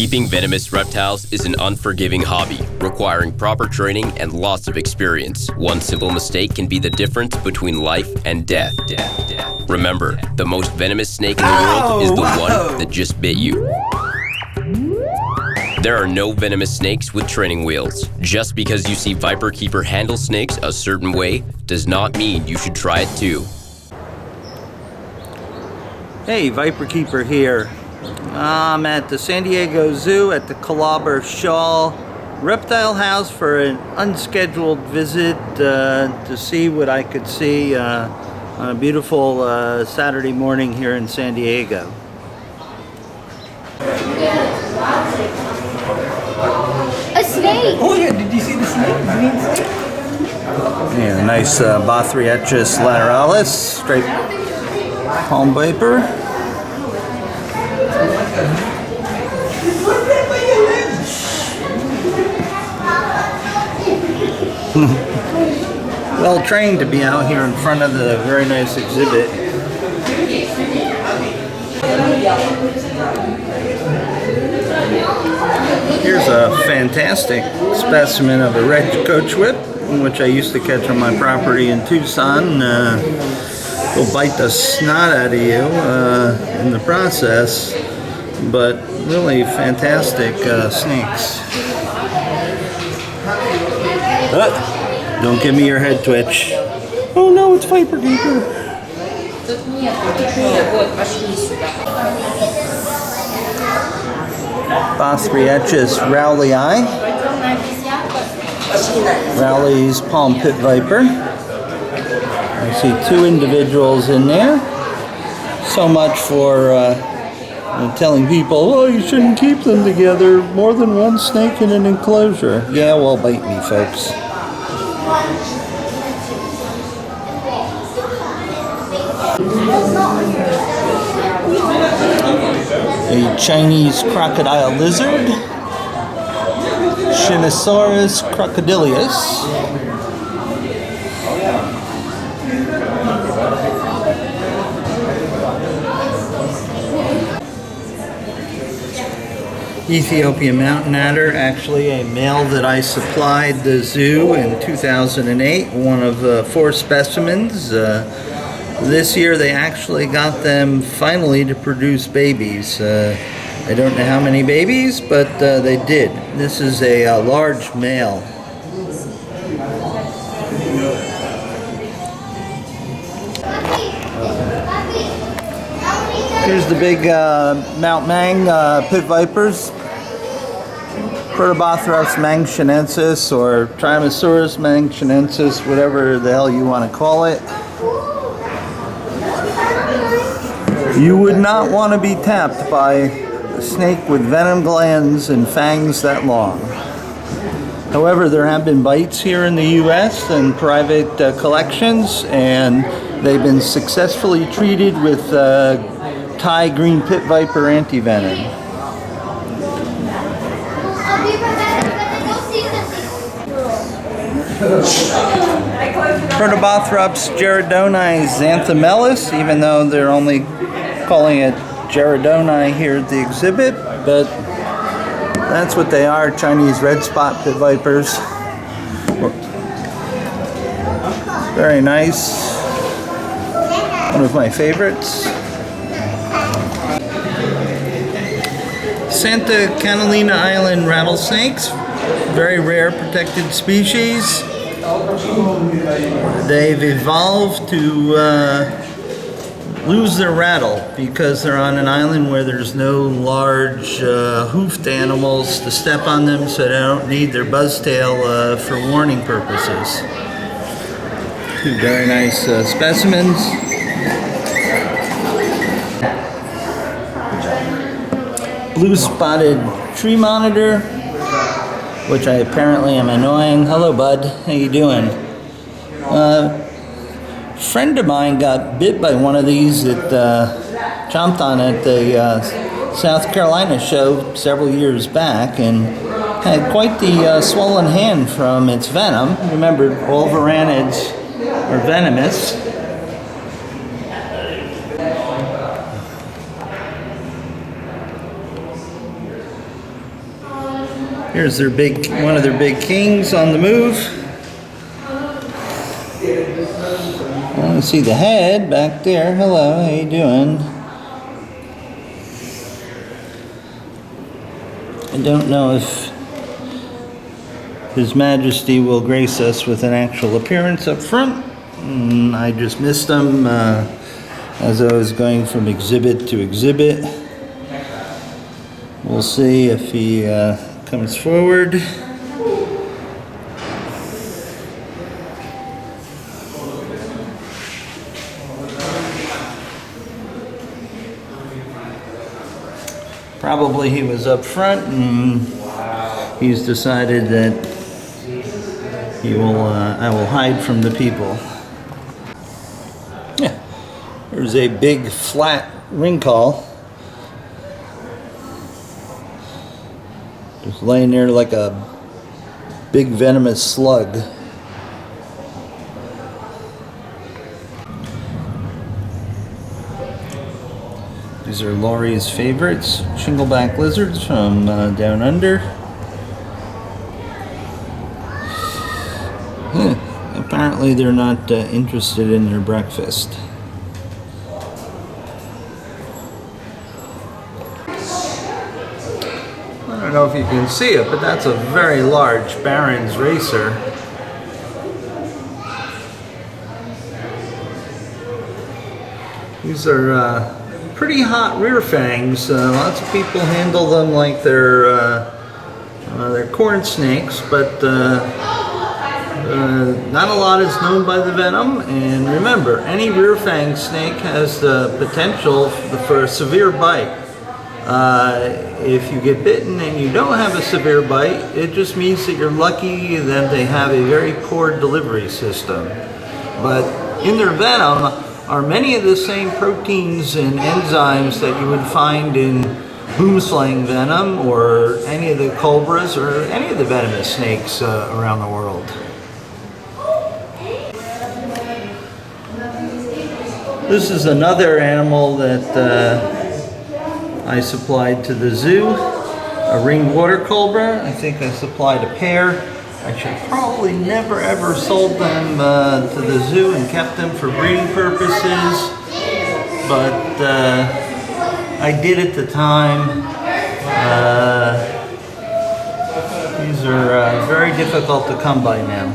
Keeping venomous reptiles is an unforgiving hobby, requiring proper training and lots of experience. One simple mistake can be the difference between life and death. Remember, the most venomous snake in the world is the one that just bit you. There are no venomous snakes with training wheels. Just because you see viperkeeper handle snakes a certain way does not mean you should try it too. Hey, viperkeeper here. I'm at the San Diego Zoo at the Calabar Shaw Reptile House for an unscheduled visit to see what I could see on a beautiful Saturday morning here in San Diego. A snake! Oh yeah, did you see the snake? Yeah, nice Bothriechis lateralis, striped palm viper. Well trained to be out here in front of the very nice exhibit. Here's a fantastic specimen of a red coach whip, which I used to catch on my property in Tucson. Will bite the snot out of you in the process, but really fantastic snakes. Don't give me your head twitch. Oh no, it's viperkeeper. Bothriechis rowleyi. Rowley's palm pit viper. I see two individuals in there. So much for telling people, oh, you shouldn't keep them together. More than one snake in an enclosure. Yeah, well, bite me, folks. A Chinese crocodile lizard, Shinosaurus crocodilius. Ethiopian mountain adder, actually a male that I supplied the zoo in 2008, one of 4 specimens. This year they actually got them finally to produce babies. I don't know how many babies, but they did. This is a large male. Here's the big Mount Mang pit vipers. Protobothros mangchinensis or Trimesaurus mangchinensis, whatever the hell you want to call it. You would not want to be tapped by a snake with venom glands and fangs that long. However, there have been bites here in the U.S. and private collections, and they've been successfully treated with Thai green pit viper antivenom. Protobothrops gerardoni xanthomelis, even though they're only calling it gerardoni here at the exhibit, but that's what they are, Chinese red spot pit vipers. Very nice. One of my favorites. Santa Catalina Island rattlesnakes, very rare protected species. They've evolved to lose their rattle because they're on an island where there's no large hoofed animals to step on them, so they don't need their buzztail for warning purposes. Two very nice specimens. Blue spotted tree monitor, which I apparently am annoying. Hello, bud. How you doing? Friend of mine got bit by one of these that jumped on at the South Carolina show several years back and had quite the swollen hand from its venom. Remember, wolveranids are venomous. Here's one of their big kings on the move. I want to see the head back there. Hello, how you doing? I don't know if His Majesty will grace us with an actual appearance up front. I just missed him as I was going from exhibit to exhibit. We'll see if he comes forward. Probably he was up front and he's decided that I will hide from the people. Yeah, there's a big flat ringcall. Just laying there like a big venomous slug. These are Laurie's favorites, shingleback lizards from down under. Apparently they're not interested in their breakfast. I don't know if you can see it, but that's a very large Barron's racer. These are pretty hot rear fangs. Lots of people handle them like they're corn snakes, but not a lot is known by the venom. And remember, any rear fang snake has the potential for a severe bite. If you get bitten and you don't have a severe bite, it just means that you're lucky that they have a very poor delivery system. But in their venom are many of the same proteins and enzymes that you would find in boomslang venom or any of the cobras or any of the venomous snakes around the world. This is another animal that I supplied to the zoo, a ringed water cobra. I think I supplied a pair. I should probably never ever sold them to the zoo and kept them for breeding purposes, but I did at the time. These are very difficult to come by now.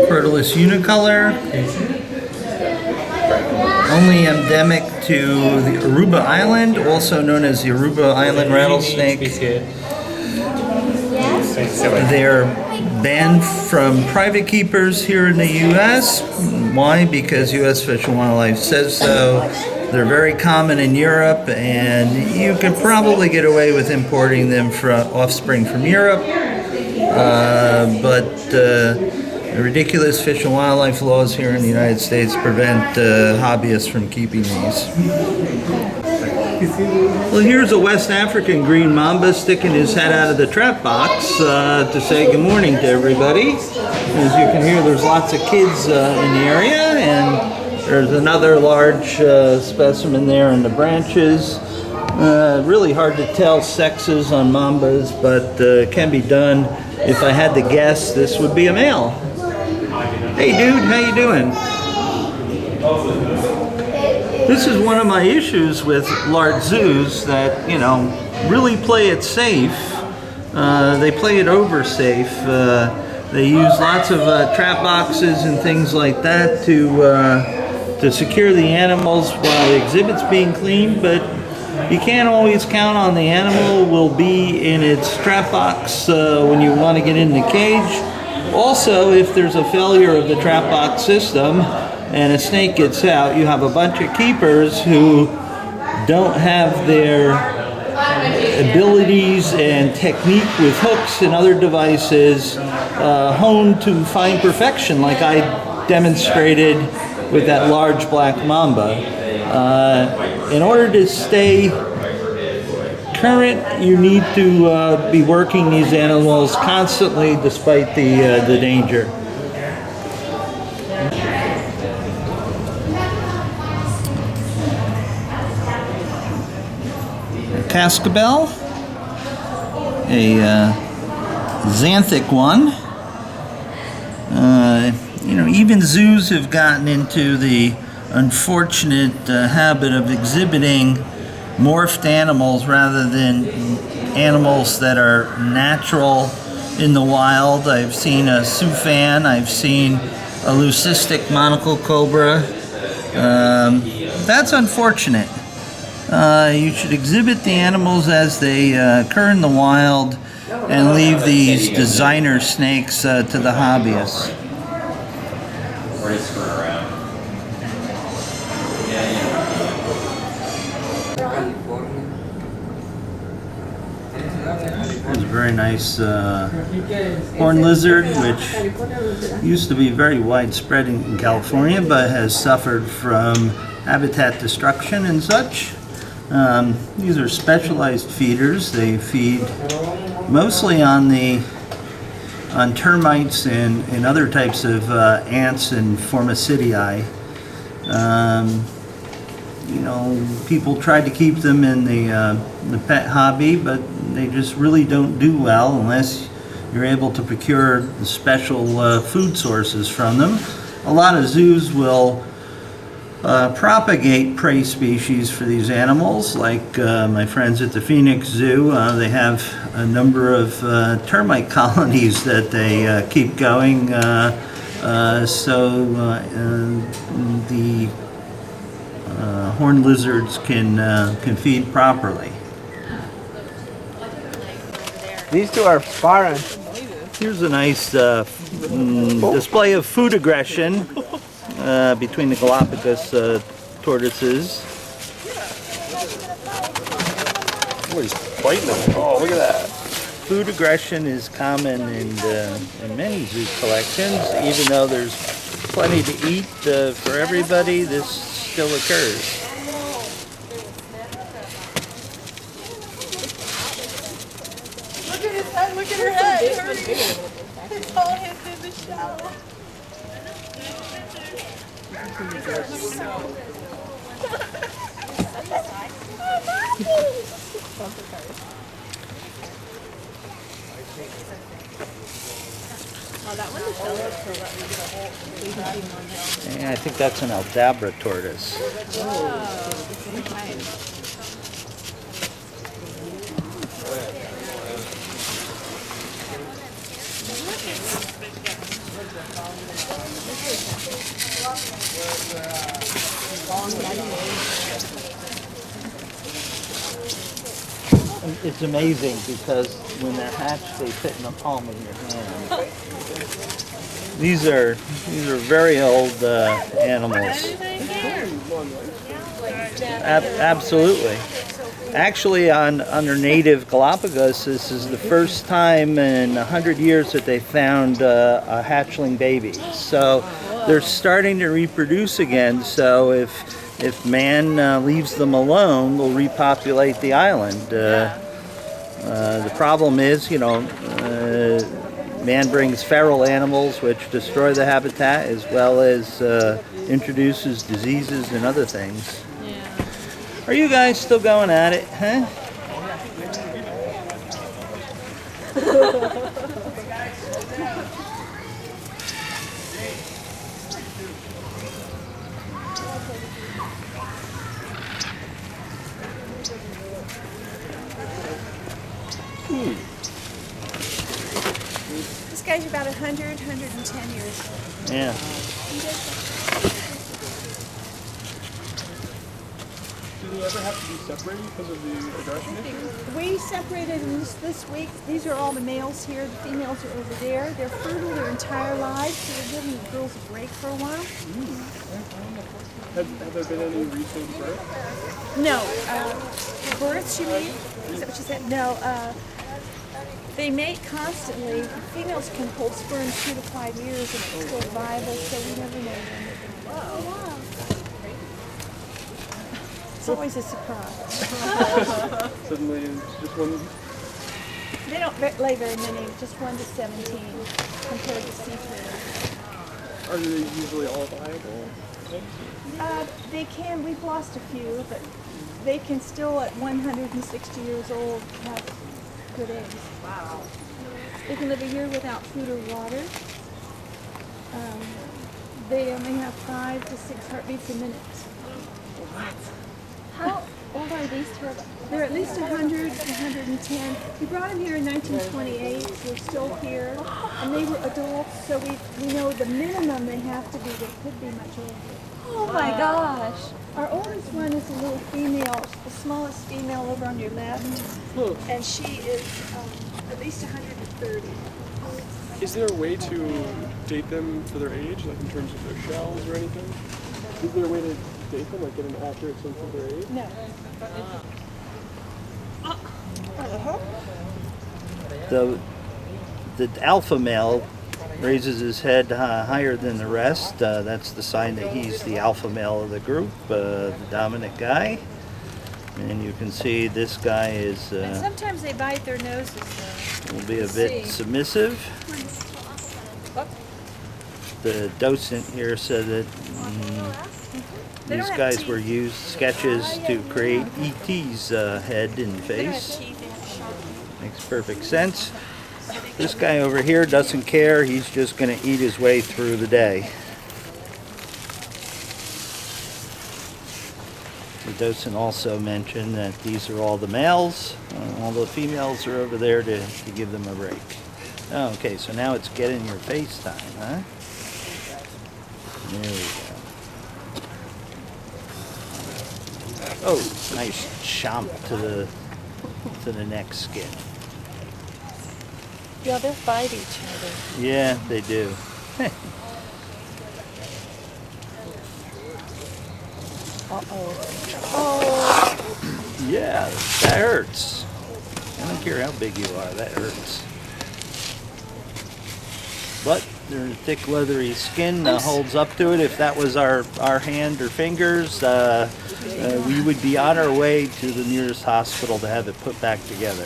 Crotalus unicolor, only endemic to the Aruba Island, also known as the Aruba Island rattlesnake. They're banned from private keepers here in the U.S. Why? Because U.S. Fish and Wildlife says so. They're very common in Europe, and you can probably get away with importing them from offspring from Europe. But the ridiculous fish and wildlife laws here in the United States prevent hobbyists from keeping these. Well, here's a West African green mamba sticking his head out of the trap box to say good morning to everybody. As you can hear, there's lots of kids in the area, and there's another large specimen there in the branches. Really hard to tell sexes on mambas, but can be done. If I had to guess, this would be a male. Hey dude, how you doing? This is one of my issues with large zoos that, you know, really play it safe. They play it over safe. They use lots of trap boxes and things like that to secure the animals while the exhibit's being cleaned, but you can't always count on the animal will be in its trap box when you want to get in the cage. Also, if there's a failure of the trap box system and a snake gets out, you have a bunch of keepers who don't have their abilities and technique with hooks and other devices honed to fine perfection, like I demonstrated with that large black mamba. In order to stay current, you need to be working these animals constantly despite the danger. Cascabel, a xanthic one. You know, even zoos have gotten into the unfortunate habit of exhibiting morphed animals rather than animals that are natural in the wild. I've seen a Sufan, I've seen a leucistic monocle cobra. That's unfortunate. You should exhibit the animals as they occur in the wild and leave these designer snakes to the hobbyists. There's a very nice horned lizard, which used to be very widespread in California, but has suffered from habitat destruction and such. These are specialized feeders. They feed mostly on termites and other types of ants and formicidae. You know, people tried to keep them in the pet hobby, but they just really don't do well unless you're able to procure special food sources from them. A lot of zoos will propagate prey species for these animals, like my friends at the Phoenix Zoo. They have a number of termite colonies that they keep going, so the horned lizards can feed properly. These two are foreign. Here's a nice display of food aggression between the Galapagos tortoises. Oh, he's biting them. Oh, look at that. Food aggression is common in many zoo collections. Even though there's plenty to eat for everybody, this still occurs. Look at his head, look at her head. It's all his in the shower. Yeah, I think that's an Aldabra tortoise. It's amazing because when they're hatched, they fit in the palm of your hand. These are very old animals. Absolutely. Actually, under native Galapagos, this is the first time in 100 years that they found a hatchling baby. So they're starting to reproduce again. So if man leaves them alone, they'll repopulate the island. The problem is, you know, man brings feral animals which destroy the habitat as well as introduces diseases and other things. Yeah. Are you guys still going at it, huh? This guy's about 110 years old. Yeah. Do they ever have to be separated because of the aggression issue? We separated them this week. These are all the males here. The females are over there. They're fertile their entire lives, so we're giving the girls a break for a while. Have there been any recent births? No. Births, you mean? Is that what you said? No. They mate constantly. Females can hold sperm 2 to 5 years and it's still viable, so we never know when they're going to die. Oh, wow. It's always a surprise. Suddenly, just one. They don't lay very many, just 1 to 17 compared to seafood. Are they usually all viable? They can. We've lost a few, but they can still, at 160 years old, have good eggs. Wow. They can live a year without food or water. They only have 5 to 6 heartbeats a minute. How old are these turtles? They're at least 100 to 110. We brought them here in 1928. They're still here. And they were adults, so we know the minimum they have to be. They could be much older. Oh my gosh. Our oldest one is a little female, the smallest female over on your left. And she is at least 130. Is there a way to date them for their age, like in terms of their shells or anything? Is there a way to date them, like get an accurate sense of their age? No. The alpha male raises his head higher than the rest. That's the sign that he's the alpha male of the group, the dominant guy. And you can see this guy is And sometimes they bite their noses though. will be a bit submissive. The docent here said that They these don't have guys teeth. were used sketches to create E.T.'s head and They don't have face. teeth in. Makes perfect sense. This guy over here doesn't care. He's just going to eat his way through the day. The docent also mentioned that these are all the males. All the females are over there to give them a break. Oh, okay, so now it's get in your face time, huh? There we go. Oh, nice chomp to the neck skin. Yeah, they'll fight each other. Yeah, they do. Yeah, that hurts. I don't care how big you are, that hurts. But their thick leathery skin holds up to it. If that was our hand or fingers, we would be on our way to the nearest hospital to have it put back together.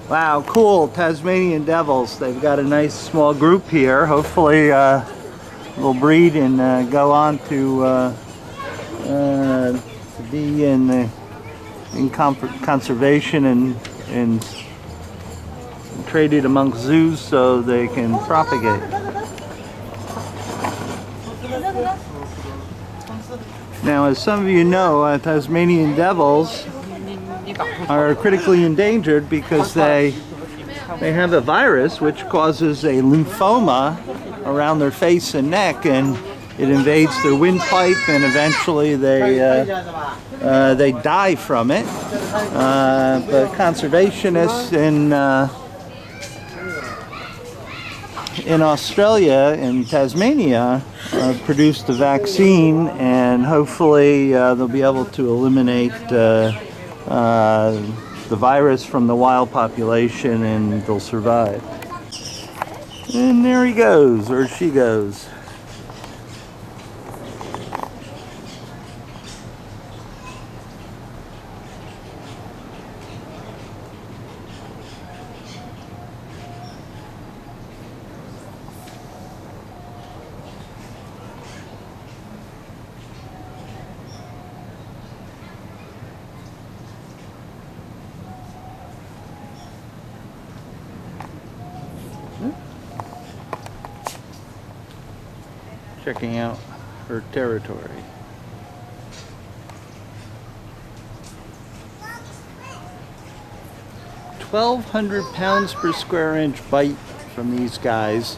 Wow, cool, Tasmanian devils. They've got a nice small group here. Hopefully they'll breed and go on to be in conservation and traded amongst zoos so they can propagate. Now, as some of you know, Tasmanian devils are critically endangered because they have a virus which causes a lymphoma around their face and neck, and it invades their windpipe, and eventually they die from it. But conservationists in Australia and Tasmania produced a vaccine, and hopefully they'll be able to eliminate the virus from the wild population, and they'll survive. And there he goes, or she goes. Checking out her territory. 1,200 pounds per square inch bite from these guys,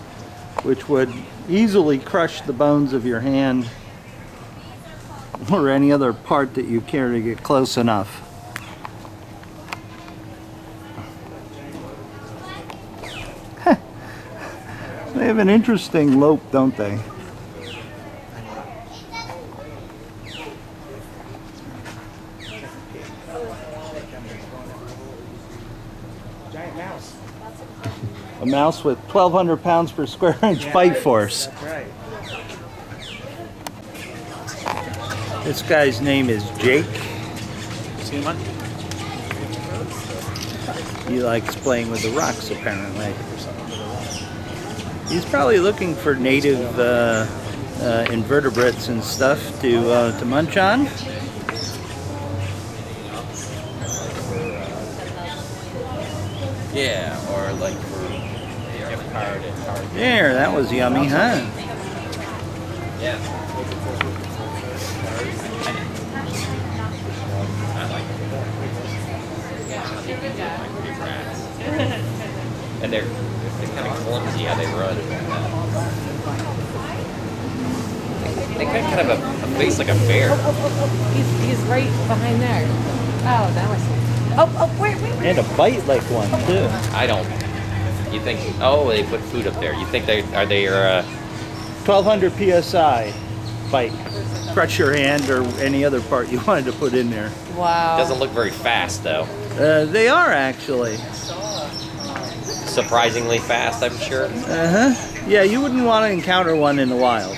which would easily crush the bones of your hand or any other part that you care to get close enough. They have an interesting lope, don't they? Giant mouse. A mouse with 1,200 pounds per square inch bite force. That's right. This guy's name is Jake. See him on? He likes playing with the rocks, apparently. He's probably looking for native invertebrates and stuff to munch on. Yeah, or like for gift card and card. There, that was yummy, huh? Yeah. And they're kind of clumsy how they run. They got kind of a face like a bear. He's right behind there. Oh, now I see. Oh, wait. And a bite like one, too. I don't. You think? Oh, they put food up there. You think they 1200 psi bite. Crush your hand or any other part you wanted to put in there. Wow. Doesn't look very fast though. They are actually. Surprisingly fast, I'm sure. Yeah, you wouldn't want to encounter one in the wild.